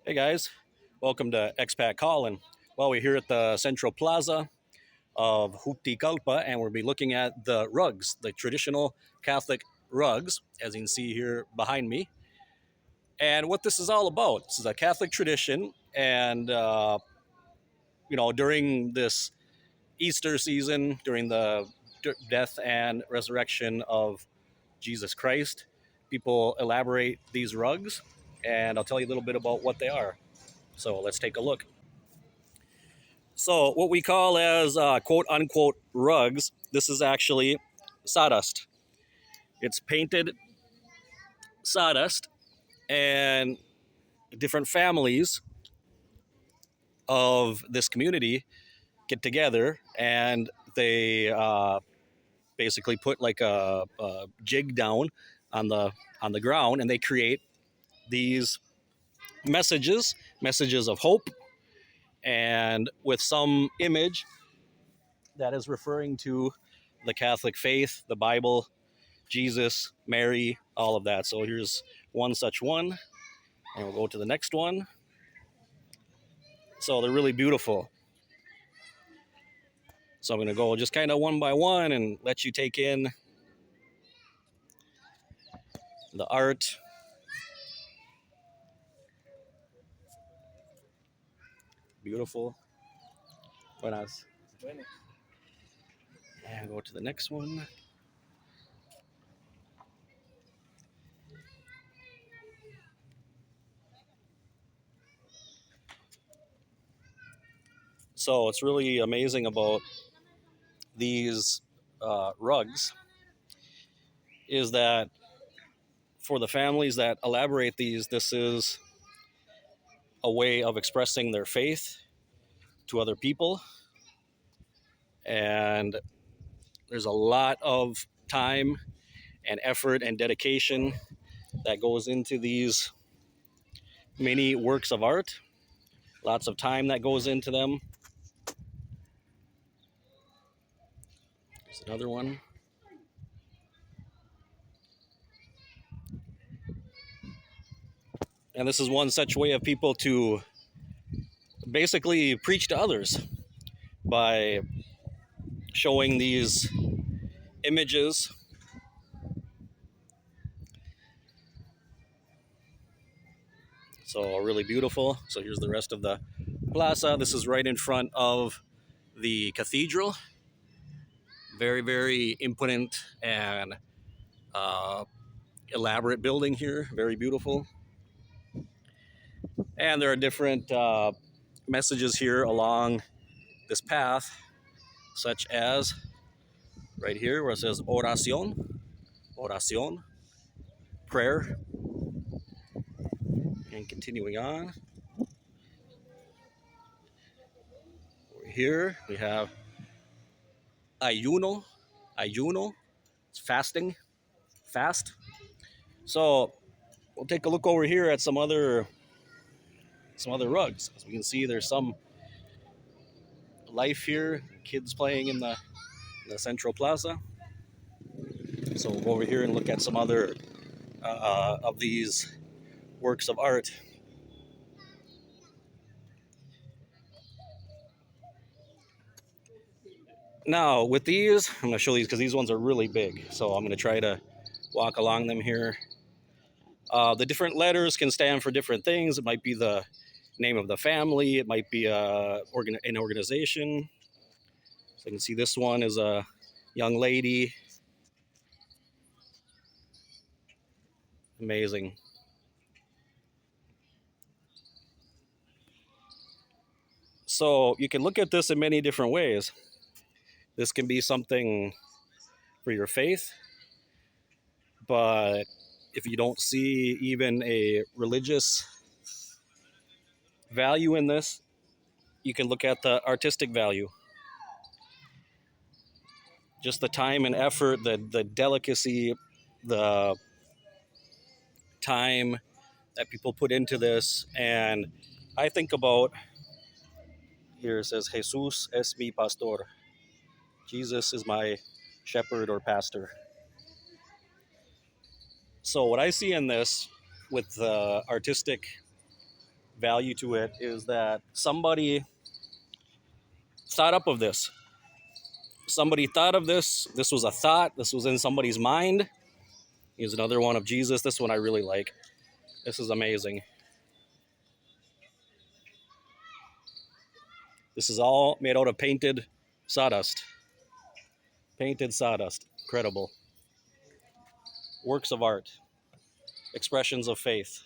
Hey guys, welcome to Expat Calling. Well, we're here at the Central Plaza of Juticalpa and we'll be looking at the rugs, the traditional Catholic rugs, as you can see here behind me. And what this is all about. This is a Catholic tradition, and during this Easter season, during the death and resurrection of Jesus Christ, people elaborate these rugs, and I'll tell you a little bit about what they are. So let's take a look. So what we call as quote unquote rugs, this is actually sawdust. It's painted sawdust, and different families of this community get together and they basically put like a jig down on the ground, and they create these messages of hope, and with some image that is referring to the Catholic faith, the Bible, Jesus, Mary, all of that. So here's one such one, and we'll go to the next one. So they're really beautiful. So I'm going to go just kind of one by one and let you take in the art. Beautiful. Buenas. And go to the next one. So it's really amazing about these rugs is that for the families that elaborate these, this is a way of expressing their faith to other people. And there's a lot of time and effort and dedication that goes into these many works of art. Lots of time that goes into them. There's another one. And this is one such way of people to basically preach to others by showing these images. So really beautiful. So here's the rest of the plaza. This is right in front of the cathedral. Very, very imponent and elaborate building here. Very beautiful. And there are different messages here along this path, such as right here where it says oración, prayer. And continuing on, over here we have ayuno, it's fasting, fast. So we'll take a look over here at some other rugs. As we can see, there's some life here, kids playing in the central plaza. So we'll go over here and look at some other of these works of art. Now with these, I'm going to show these because these ones are really big. So I'm going to try to walk along them here. The different letters can stand for different things. It might be the name of the family. It might be an organization. So you can see this one is a young lady. Amazing. So you can look at this in many different ways. This can be something for your faith, but if you don't see even a religious value in this, you can look at the artistic value. Just the time and effort, the delicacy, the time that people put into this. And I think about, here it says, Jesus es mi pastor. Jesus is my shepherd or pastor. So what I see in this with the artistic value to it is that somebody thought up of this. Somebody thought of this. This was a thought. This was in somebody's mind. Here's another one of Jesus. This one I really like. This is amazing. This is all made out of painted sawdust. Painted sawdust. Incredible. Works of art. Expressions of faith.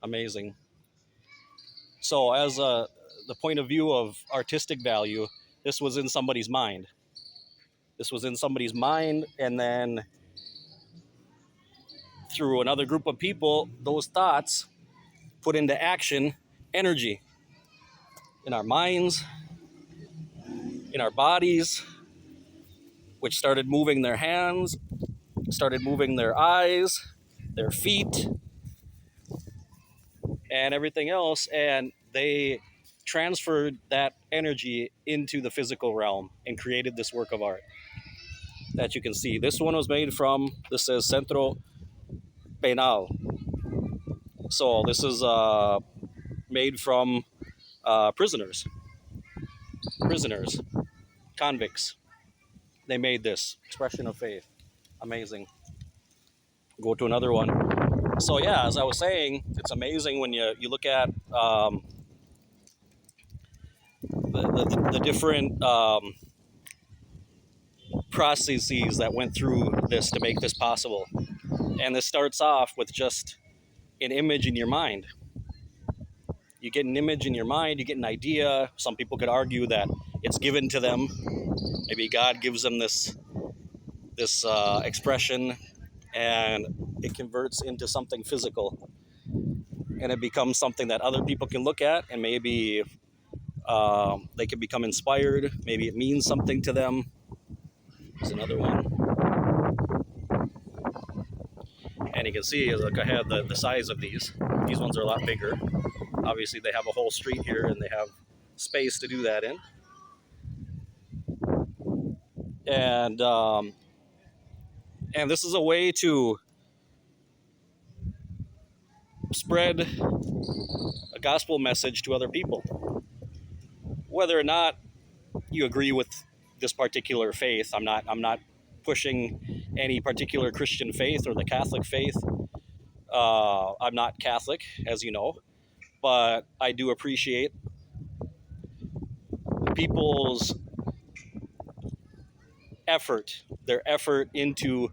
Amazing. So, as the point of view of artistic value, this was in somebody's mind. This was in somebody's mind, and then through another group of people, those thoughts put into action energy in our minds, in our bodies, which started moving their hands, started moving their eyes, their feet, and everything else. And they transferred that energy into the physical realm and created this work of art that you can see. This one was made from, this says Centro Penal. So this is made from prisoners, convicts. They made this expression of faith. Amazing. Go to another one. So yeah, as I was saying, it's amazing when you look at the different processes that went through this to make this possible. And this starts off with just an image in your mind. You get an image in your mind, you get an idea. Some people could argue that it's given to them. Maybe God gives them this expression, and it converts into something physical, and it becomes something that other people can look at, and maybe they can become inspired. Maybe it means something to them. There's another one, and you can see, look, I have the size of these. These ones are a lot bigger. Obviously, they have a whole street here, and they have space to do that in. And this is a way to spread a gospel message to other people. Whether or not you agree with this particular faith, I'm not pushing any particular Christian faith or the Catholic faith. I'm not Catholic, as you know, but I do appreciate people's effort, their effort into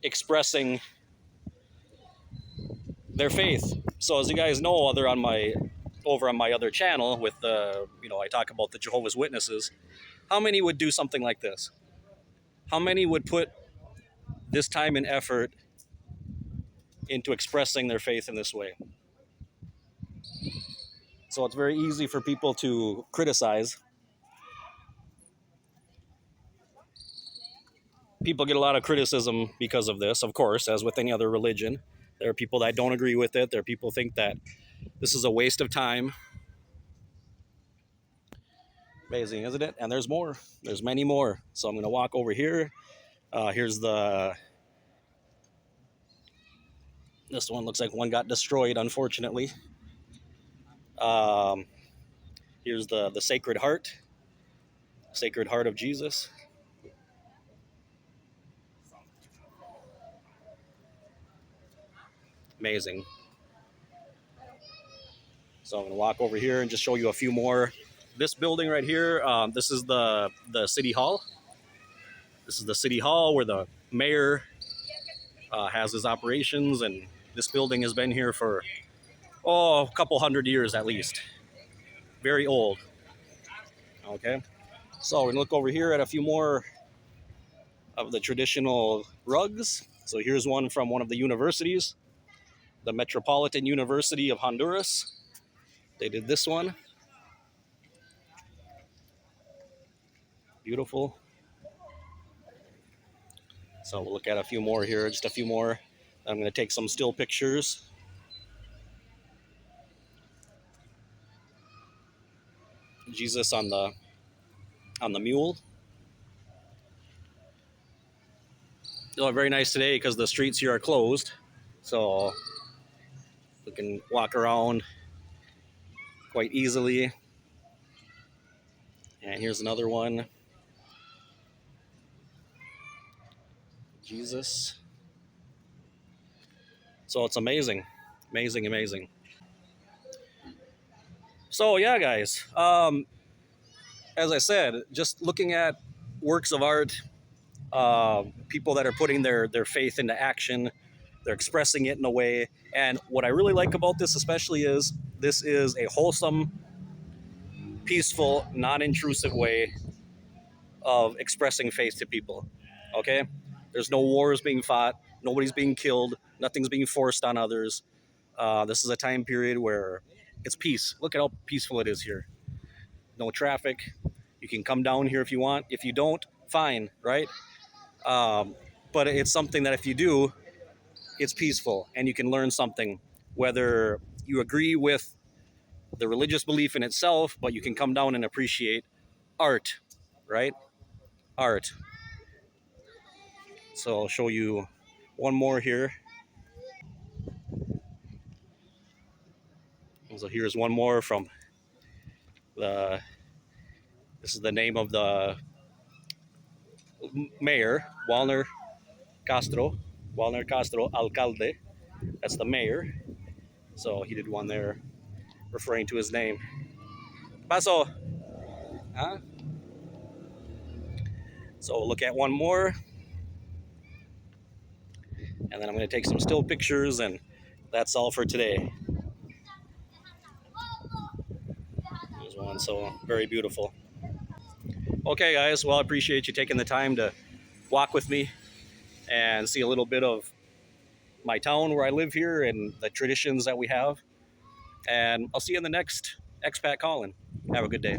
expressing their faith. So as you guys know, over on my other channel with I talk about the Jehovah's Witnesses. How many would do something like this? How many would put this time and effort into expressing their faith in this way? So it's very easy for people to criticize. People get a lot of criticism because of this, of course, as with any other religion. There are people that don't agree with it. There are people who think that this is a waste of time. Amazing, isn't it? And there's more. There's many more. So I'm going to walk over here. Here's this one looks like one got destroyed, unfortunately. Um, Here's the Sacred Heart of Jesus. Amazing. So I'm going to walk over here and just show you a few more. This building right here, this is the City Hall. This is the City Hall where the mayor has his operations, and this building has been here for, a couple hundred years at least. Very old. Okay. So we're going to look over here at a few more of the traditional rugs. So here's one from one of the universities, the Metropolitan University of Honduras. They did this one. Beautiful. So we'll look at a few more here, just a few more. I'm going to take some still pictures. Jesus on the mule. Oh, very nice today because the streets here are closed. So we can walk around quite easily. And here's another one. Jesus. So it's amazing, amazing, amazing. So yeah, guys. As I said, just looking at works of art, people that are putting their faith into action, they're expressing it in a way. And what I really like about this, especially, is this is a wholesome, peaceful, non-intrusive way of expressing faith to people. Okay, there's no wars being fought, nobody's being killed, nothing's being forced on others. This is a time period where it's peace. Look at how peaceful it is here. No traffic. You can come down here if you want. If you don't, fine, right? Um, but it's something that if you do, it's peaceful and you can learn something, whether you agree with the religious belief in itself, but you can come down and appreciate art, right? Art. So I'll show you one more here. So here's one more from the, this is the name of the mayor, Walner Castro, alcalde. That's the mayor. So he did one there referring to his name. Paso. Huh? So we'll look at one more, and then I'm going to take some still pictures, and that's all for today. There's one, so very beautiful. Okay, guys, well, I appreciate you taking the time to walk with me and see a little bit of my town where I live here and the traditions that we have. And I'll see you in the next Expat Calling. Have a good day.